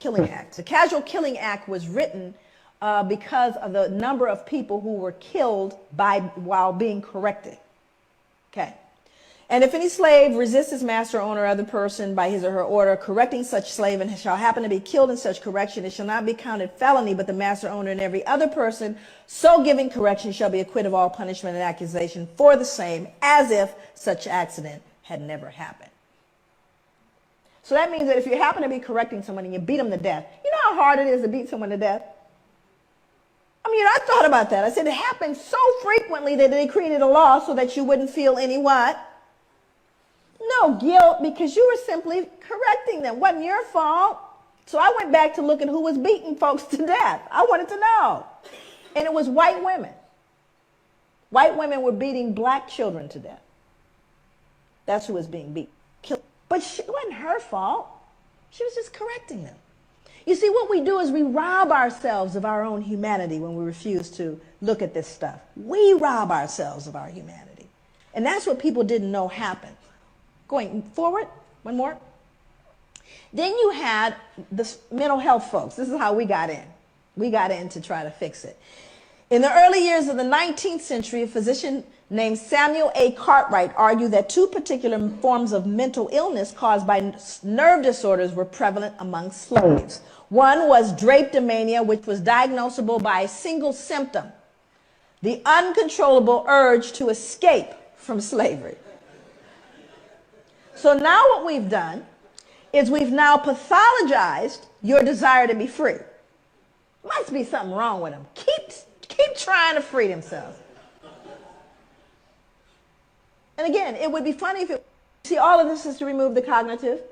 Killing Act. The Casual Killing Act was written because of the number of people who were killed while being corrected. Okay. And if any slave resists his master, owner, or other person by his or her order, correcting such slave and shall happen to be killed in such correction, it shall not be counted felony, but the master, owner, and every other person so giving correction shall be acquitted of all punishment and accusation for the same, as if such accident had never happened. So that means that if you happen to be correcting someone and you beat them to death, you know how hard it is to beat someone to death? I mean, I thought about that. I said it happened so frequently that they created a law so that you wouldn't feel any what? No guilt, because you were simply correcting them. It wasn't your fault. So I went back to look at who was beating folks to death. I wanted to know. And it was white women. White women were beating black children to death. That's who was being beat. Killed. But it wasn't her fault. She was just correcting them. You see, what we do is we rob ourselves of our own humanity when we refuse to look at this stuff. We rob ourselves of our humanity. And that's what people didn't know happened. Going forward, one more. Then you had the mental health folks. This is how we got in. We got in to try to fix it. In the early years of the 19th century, a physician named Samuel A. Cartwright argued that two particular forms of mental illness caused by nerve disorders were prevalent among slaves. One was drapetomania, which was diagnosable by a single symptom: the uncontrollable urge to escape from slavery. So now what we've done is we've now pathologized your desire to be free. Must be something wrong with them. Keep trying to free themselves. And again, it would be funny if see, all of this is to remove the cognitive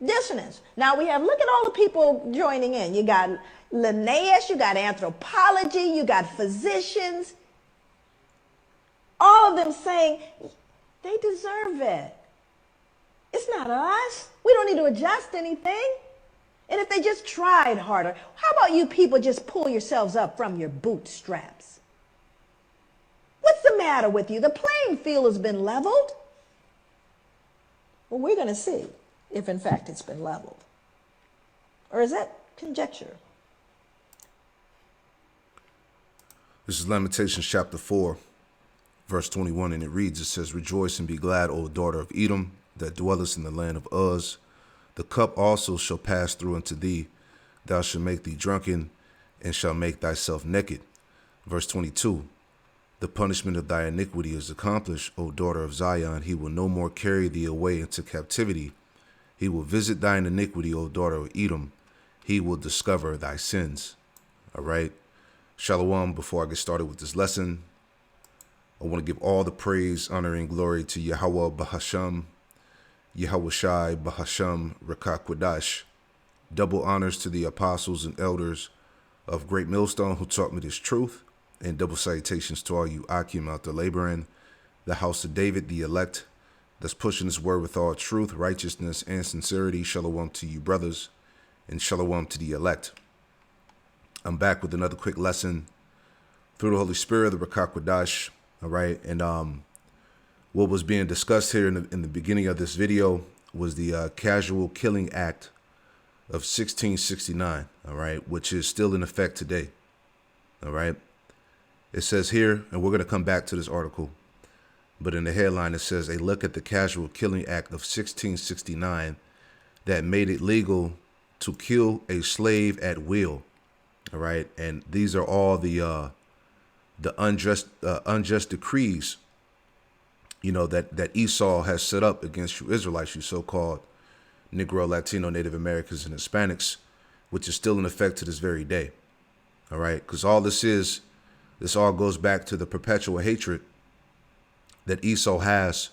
dissonance. Now we have, look at all the people joining in. You got Linnaeus, you got anthropology, you got physicians. All of them saying they deserve it. It's not us. We don't need to adjust anything. And if they just tried harder, how about you people just pull yourselves up from your bootstraps? What's the matter with you? The playing field has been leveled. Well, we're going to see if, in fact, it's been leveled. Or is that conjecture? This is Lamentations chapter 4, verse 21, and it reads, it says, "Rejoice and be glad, O daughter of Edom, that dwellest in the land of Uz. The cup also shall pass through unto thee. Thou shalt make thee drunken, and shalt make thyself naked." Verse 22, "The punishment of thy iniquity is accomplished, O daughter of Zion. He will no more carry thee away into captivity. He will visit thine iniquity, O daughter of Edom. He will discover thy sins." All right. Shalom. Before I get started with this lesson, I want to give all the praise, honor, and glory to Yahweh Bahasham, Yahweh Shai Bahasham Rakakwadash. Double honors to the apostles and elders of Great Millstone who taught me this truth, and double salutations to all you Akim out there laboring, the house of David, the elect, that's pushing this word with all truth, righteousness, and sincerity. Shalom to you brothers, and shalom to the elect. I'm back with another quick lesson through the Holy Spirit, the Rakakwadash. All right, and what was being discussed here in the beginning of this video was the Casual Killing Act of 1669, all right, which is still in effect today, all right. It says here, and we're going to come back to this article, but in the headline it says, "A look at the Casual Killing Act of 1669 that made it legal to kill a slave at will," all right, and these are all the unjust decrees, you know, that Esau has set up against you Israelites, you so-called Negro, Latino, Native Americans, and Hispanics, which is still in effect to this very day. All right, because all this all goes back to the perpetual hatred that Esau has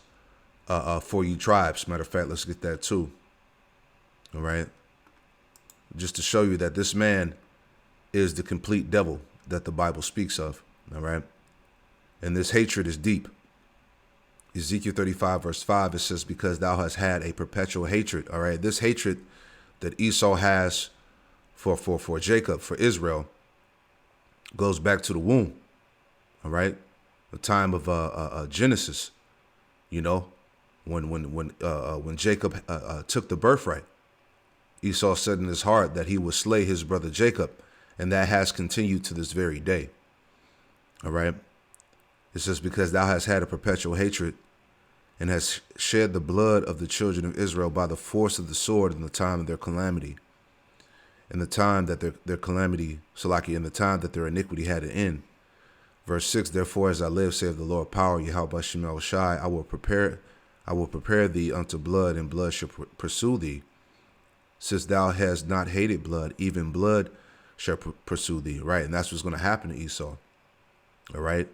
for you tribes. Matter of fact, let's get that too. All right, just to show you that this man is the complete devil that the Bible speaks of. All right. And this hatred is deep. Ezekiel 35 verse 5, it says, "Because thou hast had a perpetual hatred." All right. This hatred that Esau has for Jacob, for Israel, goes back to the womb. All right. The time of Genesis, you know, when Jacob took the birthright, Esau said in his heart that he would slay his brother Jacob, and that has continued to this very day. All right. It says, because thou hast had a perpetual hatred and hast shed the blood of the children of Israel by the force of the sword in the time of their calamity. In the time that their calamity, Salaki, in the time that their iniquity had an end. Verse 6, therefore, as I live, saith the Lord power, Yahweh Shem Shai, I will prepare thee unto blood, and blood shall pursue thee. Since thou hast not hated blood, even blood shall pursue thee. Right? And that's what's going to happen to Esau. All right?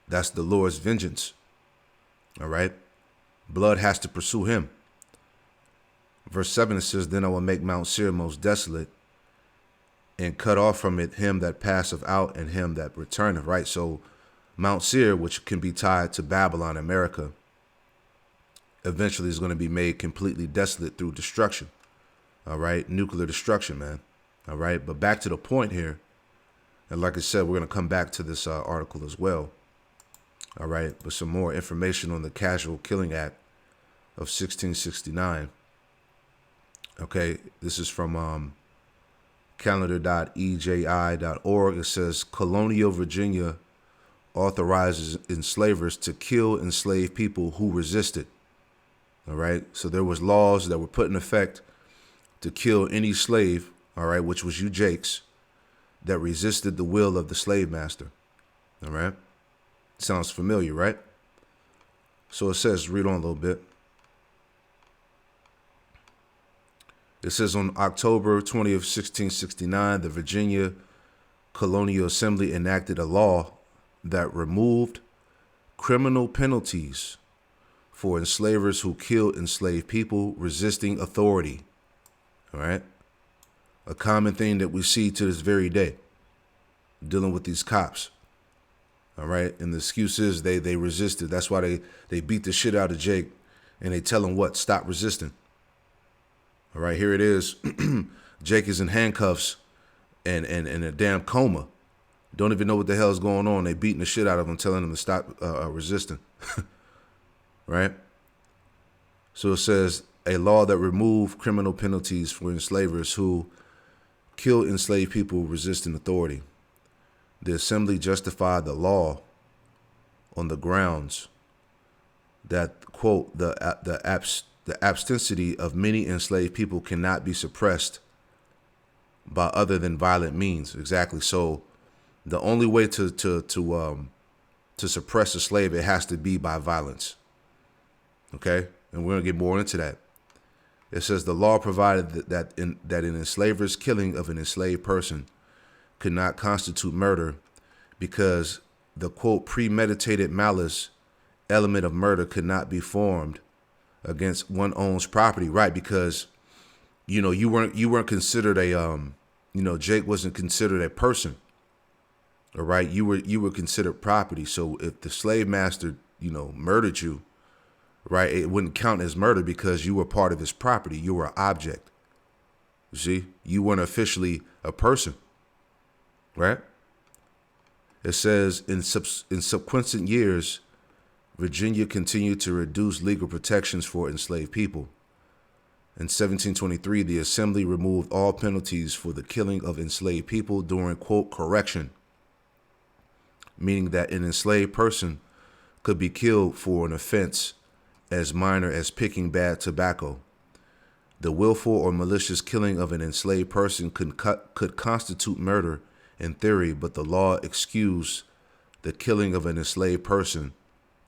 That's the Lord's vengeance. All right? Blood has to pursue him. Verse 7, it says, then I will make Mount Seir most desolate, and cut off from it him that passeth out and him that returneth. Right? So Mount Seir, which can be tied to Babylon, America, eventually is going to be made completely desolate through destruction. All right? Nuclear destruction, man. All right? But back to the point here. And like I said, we're going to come back to this article as well. All right? But some more information on the Casual Killing Act of 1669. Okay? This is from calendar.eji.org. It says, Colonial Virginia authorizes enslavers to kill enslaved people who resisted. All right? So there was laws that were put in effect to kill any slave, all right, which was you Jakes, that resisted the will of the slave master. All right? Sounds familiar, right? So it says, read on a little bit. It says, on October 20th, 1669, the Virginia Colonial Assembly enacted a law that removed criminal penalties for enslavers who killed enslaved people resisting authority. All right? A common thing that we see to this very day, dealing with these cops. All right? And the excuse is they resisted. That's why they beat the shit out of Jake, and they tell him what? Stop resisting. All right, here it is. Jake is in handcuffs and in a damn coma. Don't even know what the hell is going on. They beating the shit out of him, telling him to stop resisting. Right? So it says, a law that removed criminal penalties for enslavers who killed enslaved people resisting authority. The assembly justified the law on the grounds that, quote, the abstinency of many enslaved people cannot be suppressed by other than violent means. Exactly. So the only way to suppress a slave, it has to be by violence. Okay? And we're going to get more into that. It says the law provided that an enslaver's killing of an enslaved person could not constitute murder because the, quote, premeditated malice element of murder could not be formed against one owns property. Right? Because, you know, you weren't considered a, Jake wasn't considered a person. All right? You were considered property. So if the slave master, murdered you, right, it wouldn't count as murder because you were part of his property. You were an object. You see? You weren't officially a person. Right? It says in subsequent years, Virginia continued to reduce legal protections for enslaved people. In 1723, the Assembly removed all penalties for the killing of enslaved people during, quote, correction, meaning that an enslaved person could be killed for an offense as minor as picking bad tobacco. The willful or malicious killing of an enslaved person could constitute murder in theory, but the law excused the killing of an enslaved person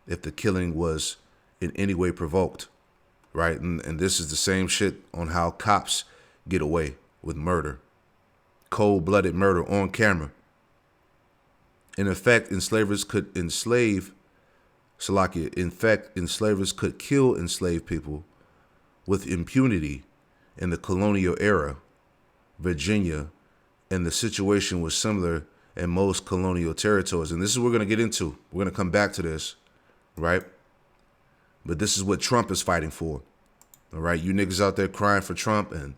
if the killing was in any way provoked, right? And this is the same shit on how cops get away with murder. Cold-blooded murder on camera. In effect, enslavers could kill enslaved people with impunity in the colonial era, Virginia, and the situation was similar in most colonial territories. And this is what we're going to get into. We're going to come back to this, right? But this is what Trump is fighting for, all right? You niggas out there crying for Trump and,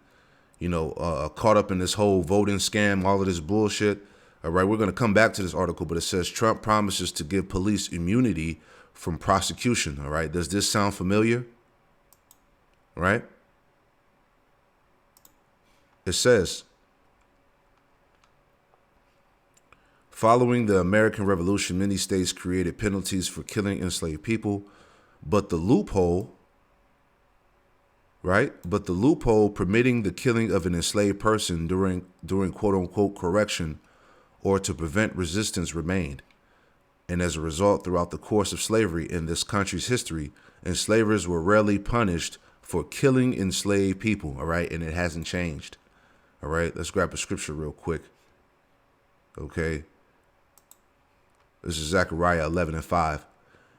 caught up in this whole voting scam, all of this bullshit. All right, we're going to come back to this article, but it says Trump promises to give police immunity from prosecution. All right, does this sound familiar? Right? It says, following the American Revolution, many states created penalties for killing enslaved people, but the loophole, right? But the loophole permitting the killing of an enslaved person during quote unquote correction or to prevent resistance remained. And as a result, throughout the course of slavery in this country's history, enslavers were rarely punished for killing enslaved people, all right? And it hasn't changed, all right? Let's grab a scripture real quick, okay? This is Zechariah 11:5,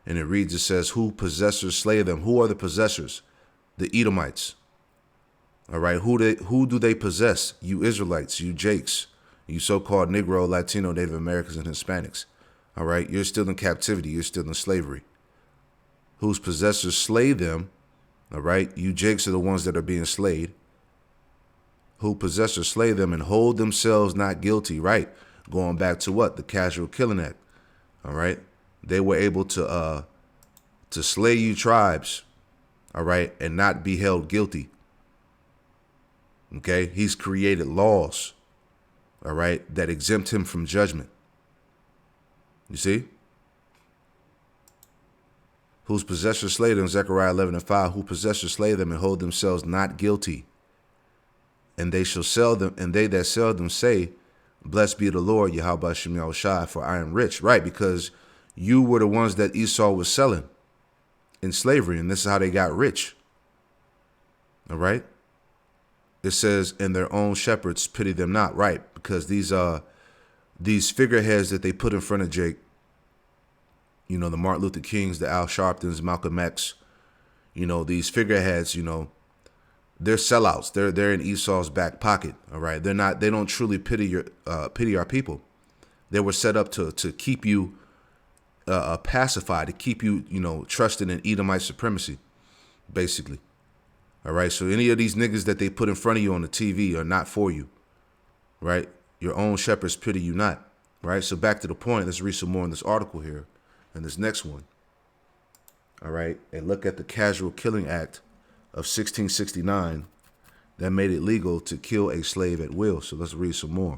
and it reads, it says, who possessors slay them? Who are the possessors? The Edomites, all right? Who do they possess? You Israelites, you Jakes, you so-called Negro, Latino, Native Americans, and Hispanics. All right, you're still in captivity. You're still in slavery. Whose possessors slay them. All right, you Jakes are the ones that are being slayed. Who possessors slay them and hold themselves not guilty. Right, going back to what? The Casual Killing Act. All right, they were able to slay you tribes. All right, and not be held guilty. Okay, he's created laws. All right, that exempt him from judgment. You see? Whose possessors slay them, Zechariah 11:5, who possessors slay them and hold themselves not guilty. And they shall sell them, and they that sell them say, blessed be the Lord, Yahweh Shem Yahushai, for I am rich. Right, because you were the ones that Esau was selling in slavery, and this is how they got rich. All right? It says, and their own shepherds pity them not. Right, because these figureheads that they put in front of Jake, you know, the Martin Luther Kings, the Al Sharptons, Malcolm X, you know, these figureheads, you know, they're sellouts. They're in Esau's back pocket. All right. They don't truly pity our people. They were set up to keep you pacified, to keep you, you know, trusting in Edomite supremacy, basically. All right. So any of these niggas that they put in front of you on the TV are not for you. Right. Your own shepherds pity you not. Right. So back to the point. Let's read some more in this article here and this next one. All right. And look at the Casual Killing Act of 1669 that made it legal to kill a slave at will. So let's read some more.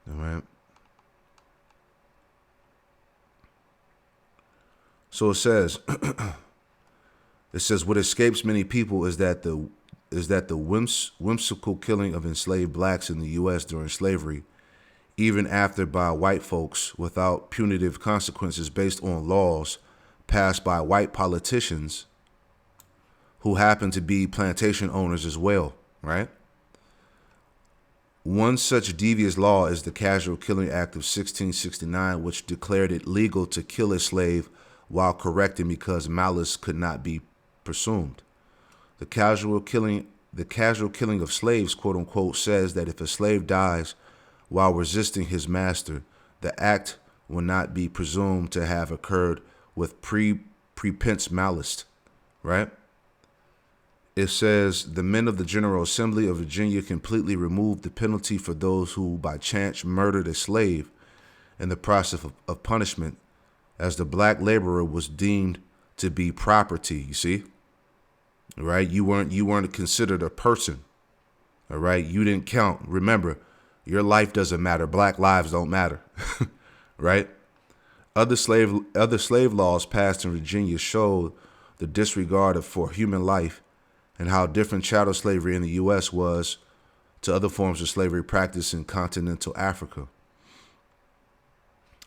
All right. So it says, what escapes many people is that the whimsical killing of enslaved blacks in the U.S. during slavery, even after by white folks without punitive consequences based on laws passed by white politicians who happen to be plantation owners as well, right? One such devious law is the Casual Killing Act of 1669, which declared it legal to kill a slave while correcting because malice could not be presumed. The casual killing of slaves, quote unquote, says that if a slave dies while resisting his master, the act will not be presumed to have occurred with prepense malice, right? It says the men of the General Assembly of Virginia completely removed the penalty for those who by chance murdered a slave in the process of punishment, as the black laborer was deemed to be property. You see, right? You weren't considered a person. All right, you didn't count. Remember, your life doesn't matter. Black lives don't matter, right? Other slave laws passed in Virginia showed the disregard for human life and how different chattel slavery in the U.S. was to other forms of slavery practiced in continental Africa.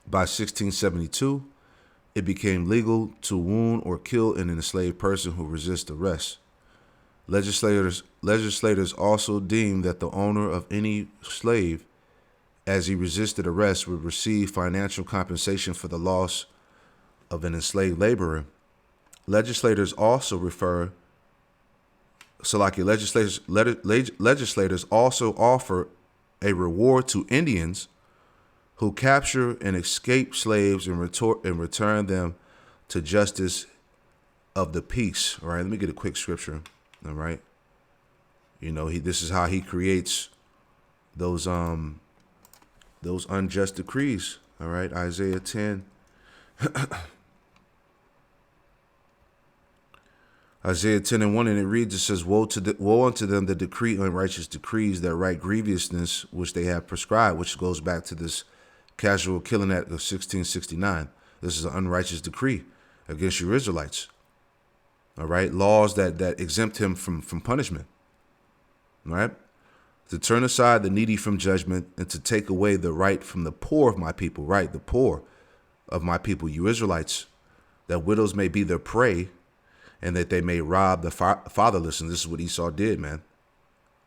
By 1672, it became legal to wound or kill an enslaved person who resists arrest. Legislators also deemed that the owner of any slave, as he resisted arrest, would receive financial compensation for the loss of an enslaved laborer. Legislators also offer a reward to Indians who capture and escape slaves and return them to justice of the peace. All right, let me get a quick scripture. All right, you know, this is how he creates those unjust decrees. All right, Isaiah 10. Isaiah 10 and 1, and it reads, it says, woe unto them that decree unrighteous decrees, that write grievousness which they have prescribed, which goes back to this casual killing act of 1669. This is an unrighteous decree against you Israelites. All right. Laws that exempt him from punishment. All right. To turn aside the needy from judgment, and to take away the right from the poor of my people. Right. The poor of my people, you Israelites, that widows may be their prey, and that they may rob the fatherless. And this is what Esau did, man,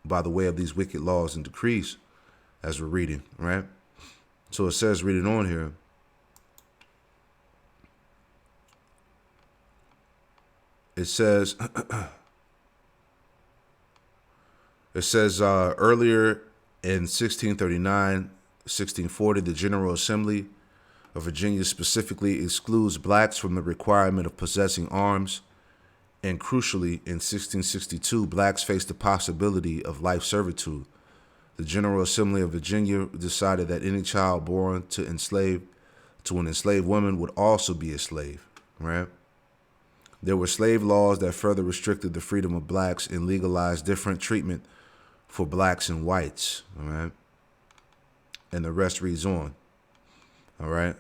by the way of these wicked laws and decrees, as we're reading, right? So it says, reading on here, it says, earlier in 1639, 1640, the General Assembly of Virginia specifically excludes blacks from the requirement of possessing arms. And crucially, in 1662, blacks faced the possibility of life servitude. The General Assembly of Virginia decided that any child born to an enslaved woman would also be a slave, right? There were slave laws that further restricted the freedom of blacks and legalized different treatment for blacks and whites, all right? And the rest reads on, all right?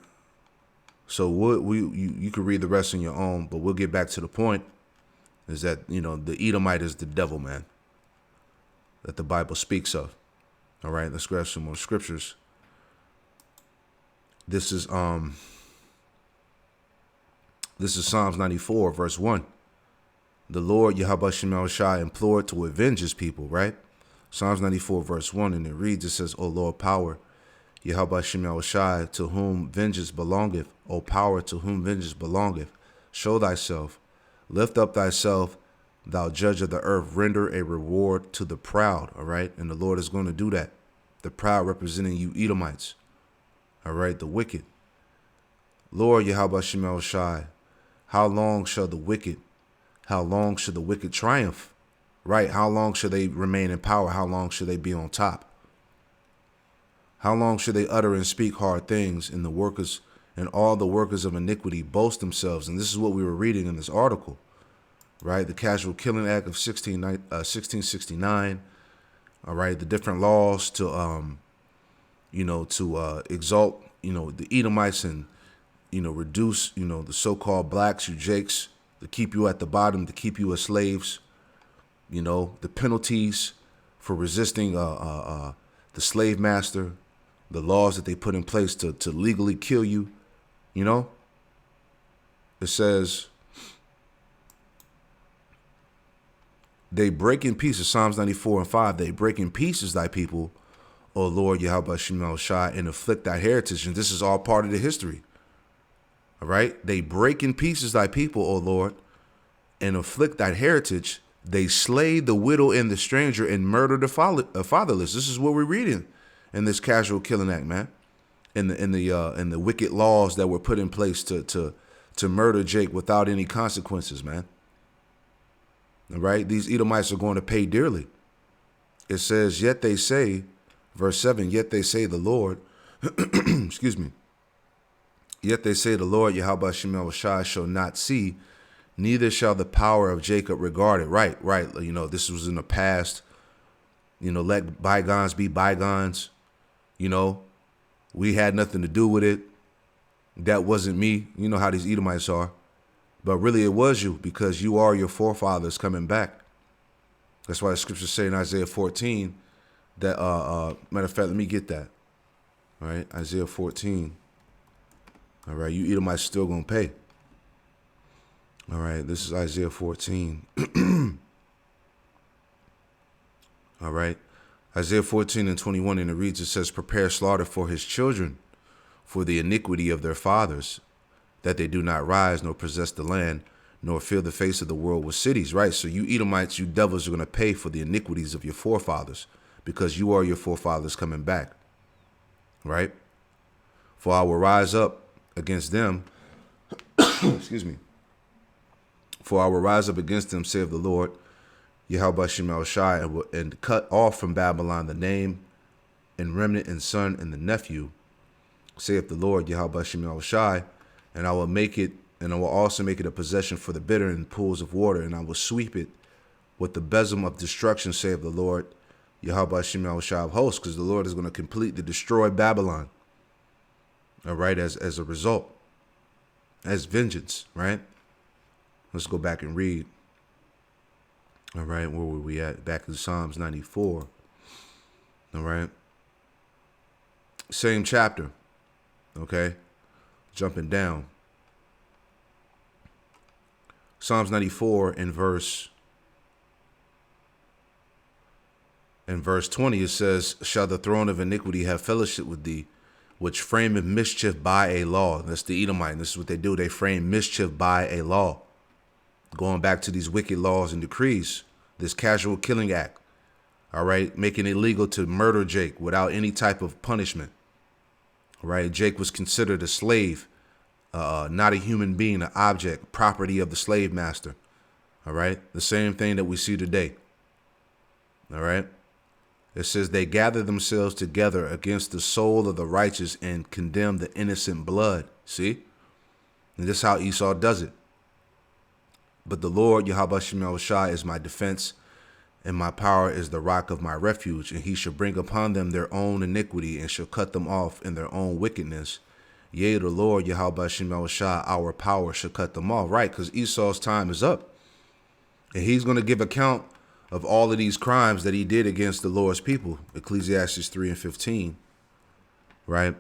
So you can read the rest on your own, but we'll get back to the point. Is that, you know, the Edomite is the devil, man, that the Bible speaks of. All right, let's grab some more scriptures. This is Psalms 94, verse 1. The Lord, Yahweh Shemel Shai, implored to avenge his people, right? Psalms 94, verse 1, and it reads, it says, O Lord, power, Yahweh Shemel Shai, to whom vengeance belongeth, O power, to whom vengeance belongeth, show thyself. Lift up thyself, thou judge of the earth, render a reward to the proud, all right? And the Lord is going to do that. The proud representing you Edomites, all right? The wicked. Lord, Yahweh Shemel Shai, how long shall the wicked triumph, right? How long shall they remain in power? How long shall they be on top? How long shall they utter and speak hard things, and all the workers of iniquity boast themselves? And this is what we were reading in this article, right? The Casual Killing Act of 1669, all right? The different laws to, exalt, the Edomites and, reduce, the so-called blacks, you Jakes, to keep you at the bottom, to keep you as slaves, the penalties for resisting the slave master, the laws that they put in place to legally kill you. It says, they break in pieces, Psalms 94 and 5, they break in pieces thy people, O Lord, Yahweh Shemel Shai, and afflict thy heritage. And this is all part of the history. All right? They break in pieces thy people, O Lord, and afflict thy heritage. They slay the widow and the stranger and murder the fatherless. This is what we're reading in this Casual Killing Act, man. In the wicked laws that were put in place to murder Jake without any consequences, man. All right, these Edomites are going to pay dearly. It says, yet they say, verse 7, yet they say the Lord, excuse me, yet they say the Lord, Yahweh Shemel Shai, shall not see, neither shall the power of Jacob regard it. Right. This was in the past. Let bygones be bygones. We had nothing to do with it. That wasn't me. You know how these Edomites are. But really it was you, because you are your forefathers coming back. That's why the scriptures say in Isaiah 14 that, matter of fact, let me get that. All right, Isaiah 14. All right, you Edomites still going to pay. All right, this is Isaiah 14. All right. Isaiah 14 and 21, and it reads, it says, prepare slaughter for his children, for the iniquity of their fathers, that they do not rise, nor possess the land, nor fill the face of the world with cities. Right? So you Edomites, you devils, are going to pay for the iniquities of your forefathers, because you are your forefathers coming back. Right? For I will rise up against them. Excuse me. For I will rise up against them, saith the Lord, Yahweh Shemel Shai, and cut off from Babylon the name and remnant and son and the nephew, saith the Lord, Yahweh Shemel Shai, and I will make it And I will also make it a possession for the bitter in pools of water, and I will sweep it with the besom of destruction, save the Lord, Yahweh Shem Yahushua of hosts, because the Lord is going to completely destroy Babylon. All right, as a result, as vengeance, right? Let's go back and read. All right, where were we at? Back in Psalms 94. All right. Same chapter. Okay. Jumping down. Psalms 94 in verse 20, it says, shall the throne of iniquity have fellowship with thee, which frameth mischief by a law. That's the Edomite. This is what they do. They frame mischief by a law. Going back to these wicked laws and decrees, this casual killing act, all right, making it illegal to murder Jake without any type of punishment. All right, Jake was considered a slave, not a human being, an object, property of the slave master. All right, the same thing that we see today. All right, it says they gather themselves together against the soul of the righteous and condemn the innocent blood. See, and this is how Esau does it. But the Lord, Yahweh Shem Yahushua, is my defense, and my power is the rock of my refuge. And he shall bring upon them their own iniquity, and shall cut them off in their own wickedness. Yea, the Lord, Yahweh Shem Yahushua, our power, shall cut them off. Right, because Esau's time is up. And he's going to give account of all of these crimes that he did against the Lord's people. Ecclesiastes 3 and 15. Right?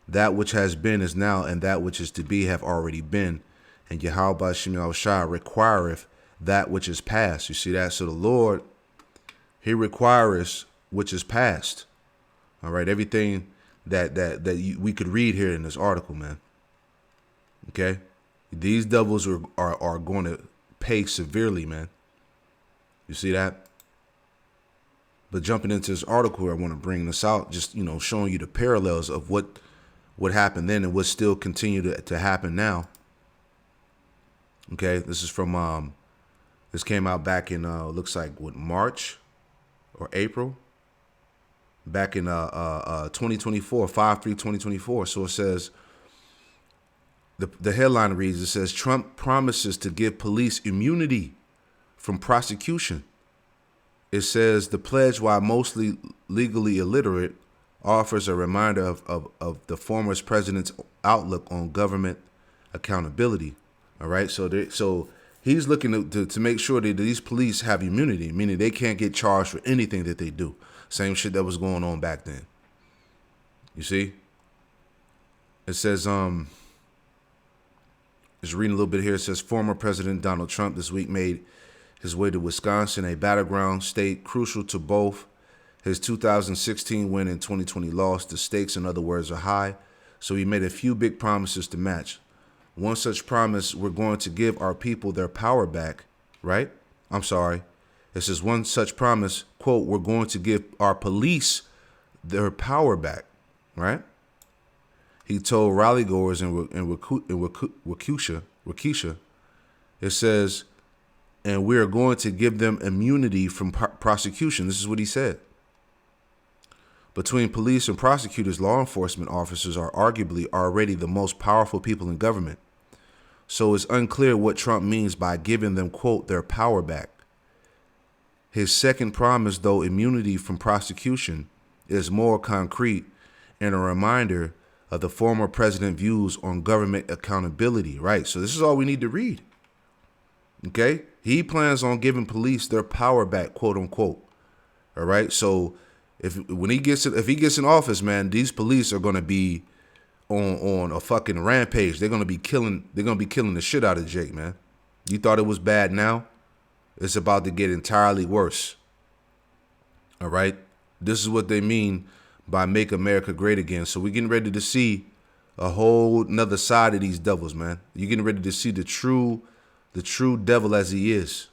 That which has been is now, and that which is to be have already been. And Yahweh Shem Yahushua requireth that which is past. You see that? So the Lord, he requires which is past. All right. Everything that we could read here in this article, man. Okay. These devils are going to pay severely, man. You see that? But jumping into this article, I want to bring this out, just, showing you the parallels of what happened then and what still continue to happen now. Okay, this is from this came out back in looks like March or April, back in 2024, 5/3/2024. So it says, the headline reads, it says, Trump promises to give police immunity from prosecution. It says the pledge, while mostly legally illiterate, offers a reminder of the former president's outlook on government accountability. All right, so he's looking to make sure that these police have immunity, meaning they can't get charged for anything that they do. Same shit that was going on back then. You see? It says, just reading a little bit here. It says, former President Donald Trump this week made his way to Wisconsin, a battleground state crucial to both his 2016 win and 2020 loss. The stakes, in other words, are high. So he made a few big promises to match. One such promise, we're going to give our people their power back, right? I'm sorry. It says one such promise, quote, we're going to give our police their power back, right? He told rallygoers in Waukesha, it says, and we are going to give them immunity from prosecution. This is what he said. Between police and prosecutors, law enforcement officers are arguably already the most powerful people in government. So it's unclear what Trump means by giving them, quote, their power back. His second promise, though, immunity from prosecution, is more concrete and a reminder of the former president's views on government accountability, right? So this is all we need to read. Okay? He plans on giving police their power back, quote unquote. All right? So if he gets in office, man, these police are going to be on a fucking rampage. They're going to be killing the shit out of Jake, man. You thought it was bad now? It's about to get entirely worse. All right? This is what they mean by make America great again. So we're getting ready to see a whole nother side of these devils, man. You're getting ready to see the true devil as he is,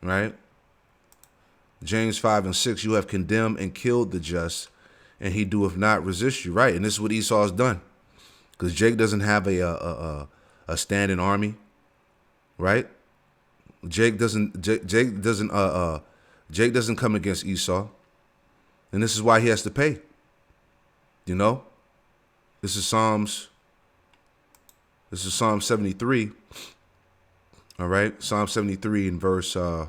right? James 5 and 6, you have condemned and killed the just, and he doeth not resist you, right? And this is what Esau has done. Because Jake doesn't have a standing army, right? Jake doesn't come against Esau, and this is why he has to pay. You know, this is Psalms This is Psalm 73. All right. Psalm 73 in verse 3,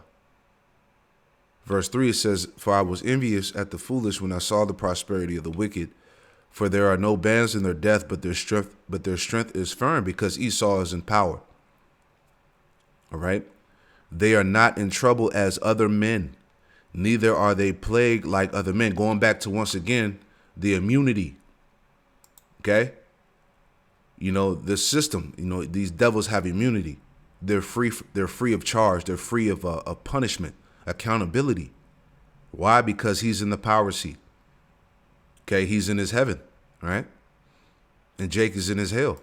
it says, "For I was envious at the foolish when I saw the prosperity of the wicked. For there are no bands in their death, but their strength is firm, because Esau is in power." All right. "They are not in trouble as other men, neither are they plagued like other men." Going back to, once again, the immunity. Okay. The system, these devils have immunity. They're free. They're free of charge. They're free of punishment, accountability. Why? Because he's in the power seat. Okay. He's in his heaven. Right. And Jake is in his hell.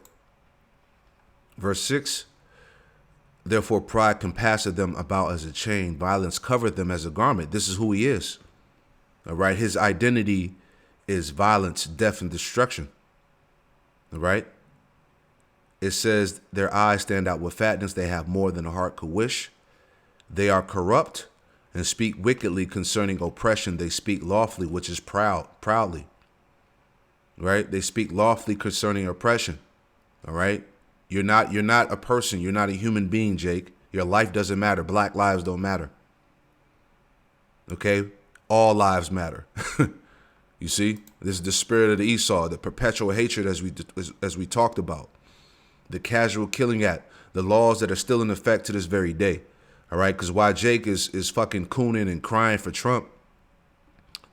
Verse 6. "Therefore pride compasseth them about as a chain. Violence covereth them as a garment." This is who he is. All right. His identity is violence, death, and destruction. All right. It says, "Their eyes stand out with fatness. They have more than a heart could wish. They are corrupt and speak wickedly concerning oppression. They speak lawfully, which is proudly." Right? They speak lawfully concerning oppression. All right. You're not a person. You're not a human being, Jake. Your life doesn't matter. Black lives don't matter. Okay. All lives matter. You see, this is the spirit of the Esau, the perpetual hatred, as we talked about. The casual killing act, the laws that are still in effect to this very day. All right. Because while Jake is fucking cooning and crying for Trump,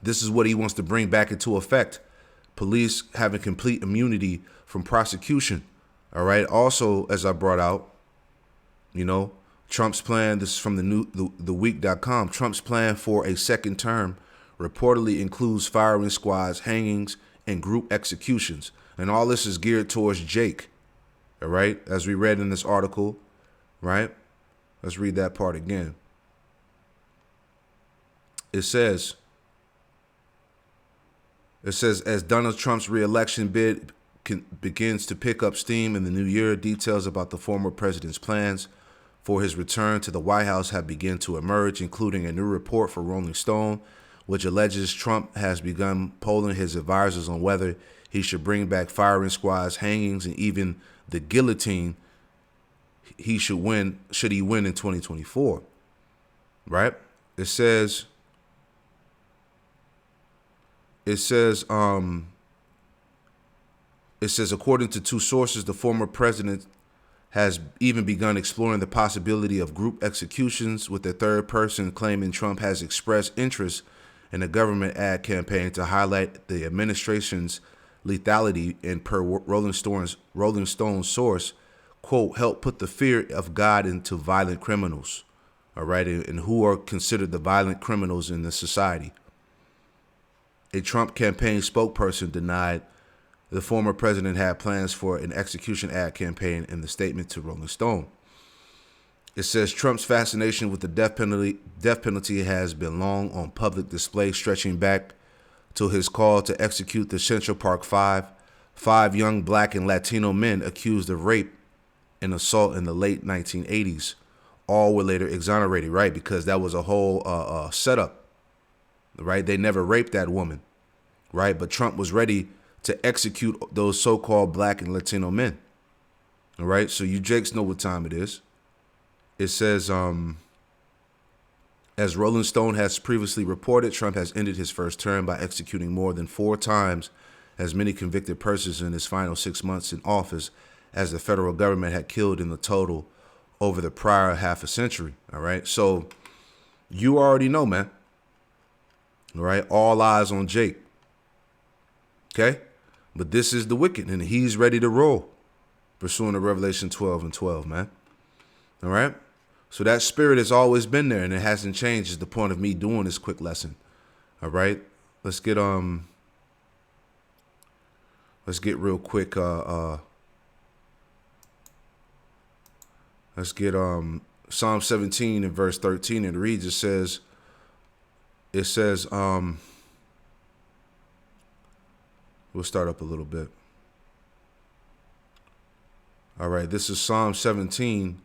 this is what he wants to bring back into effect. Police having complete immunity from prosecution. All right. Also, as I brought out, Trump's plan, this is from the week.com. Trump's plan for a second term reportedly includes firing squads, hangings, and group executions. And all this is geared towards Jake. All right. As we read in this article. Right. Let's read that part again. It says, as Donald Trump's re-election bid begins to pick up steam in the new year, details about the former president's plans for his return to the White House have begun to emerge, including a new report for Rolling Stone, which alleges Trump has begun polling his advisors on whether he should bring back firing squads, hangings, and even the guillotine should he win in 2024. Right? It says, according to two sources, the former president has even begun exploring the possibility of group executions, with a third person claiming Trump has expressed interest in a government ad campaign to highlight the administration's lethality, and per Rolling Stone source, quote, "help put the fear of God into violent criminals." All right. And who are considered the violent criminals in the society. A Trump campaign spokesperson denied the former president had plans for an execution ad campaign in the statement to Rolling Stone. It says Trump's fascination with the death penalty has been long on public display, stretching back to his call to execute the Central Park Five, 5 young black and Latino men accused of rape and assault in the late 1980s. All were later exonerated, right? Because that was a whole setup, right? They never raped that woman, right? But Trump was ready to execute those so-called black and Latino men. All right. So you Jakes know what time it is. It says, as Rolling Stone has previously reported, Trump has ended his first term by executing more than 4 times as many convicted persons in his final 6 months in office as the federal government had killed in the total over the prior half a century. All right. So you already know, man. All right. All eyes on Jake. Okay. But this is the wicked, and he's ready to roll, pursuing the Revelation 12 and 12, man. All right. So that spirit has always been there, and it hasn't changed. Is the point of me doing this quick lesson. All right. Let's get real quick. Let's get Psalm 17 and verse 13. It reads, it says, we'll start up a little bit. All right, this is Psalm 17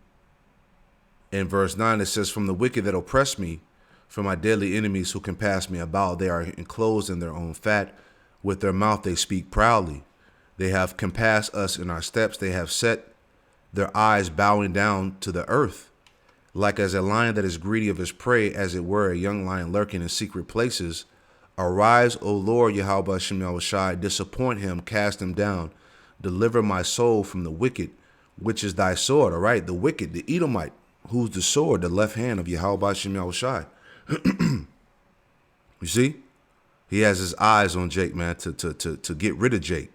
and verse 9. It says, "From the wicked that oppress me, from my deadly enemies who compass me about, they are enclosed in their own fat. With their mouth they speak proudly. They have compassed us in our steps. They have set their eyes bowing down to the earth, like as a lion that is greedy of his prey, as it were a young lion lurking in secret places. Arise, O Lord, Yahweh Shem Yahushai, disappoint him, cast him down, deliver my soul from the wicked, which is thy sword. All right, the wicked, the Edomite, who's the sword, the left hand of Yahweh Shem Yahushai. You see, he has his eyes on Jake, man, to get rid of Jake.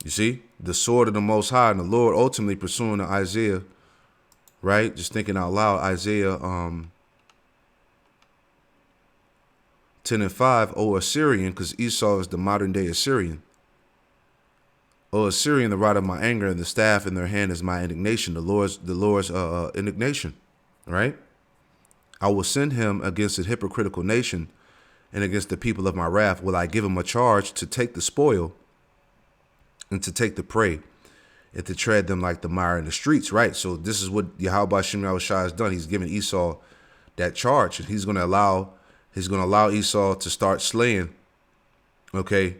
You see, the sword of the Most High, and the Lord ultimately pursuing the Isaiah, right? Just thinking out loud, Isaiah 10:5, O Assyrian, because Esau is the modern day Assyrian. O Assyrian, the rod of my anger, and the staff in their hand is my indignation, the Lord's indignation, right? I will send him against a hypocritical nation, and against the people of my wrath will I give him a charge to take the spoil and to take the prey and to tread them like the mire in the streets, right? So this is what Yahweh Shem Yahushua has done. He's given Esau that charge, and he's going to allow Esau to start slaying, okay,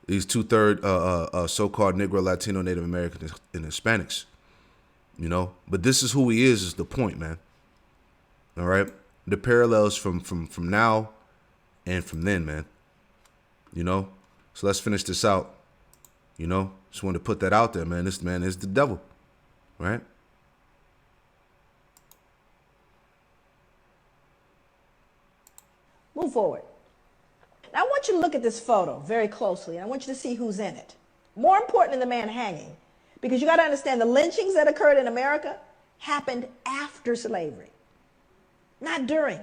these 2/3 so-called Negro, Latino, Native Americans, and Hispanics, you know. But this is who he is the point, man. All right, the parallels from now and from then, man. You know, so let's finish this out. You know, just wanted to put that out there, man. This man is the devil, right? Move forward. Now, I want you to look at this photo very closely. I want you to see who's in it. More important than the man hanging, because you got to understand the lynchings that occurred in America happened after slavery, not during.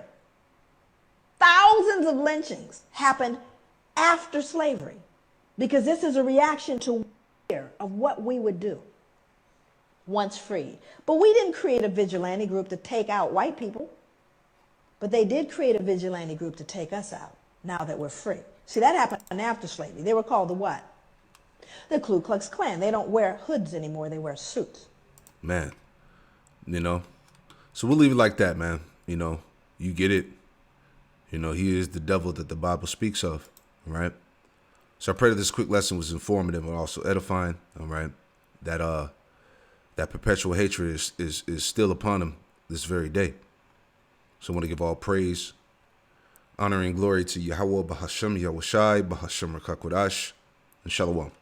Thousands of lynchings happened after slavery, because this is a reaction to fear of what we would do once freed. But we didn't create a vigilante group to take out white people, but they did create a vigilante group to take us out now that we're free. See, that happened after slavery. They were called the what? The Ku Klux Klan. They don't wear hoods anymore. They wear suits. Man, you know, so we'll leave it like that, man. You know, you get it. You know, he is the devil that the Bible speaks of, right? So I pray that this quick lesson was informative and also edifying, all right? That that perpetual hatred is still upon him this very day. So I want to give all praise, honor, and glory to Yahweh Bahashem Yahushai Bahashem Rakakwadash and Shalom.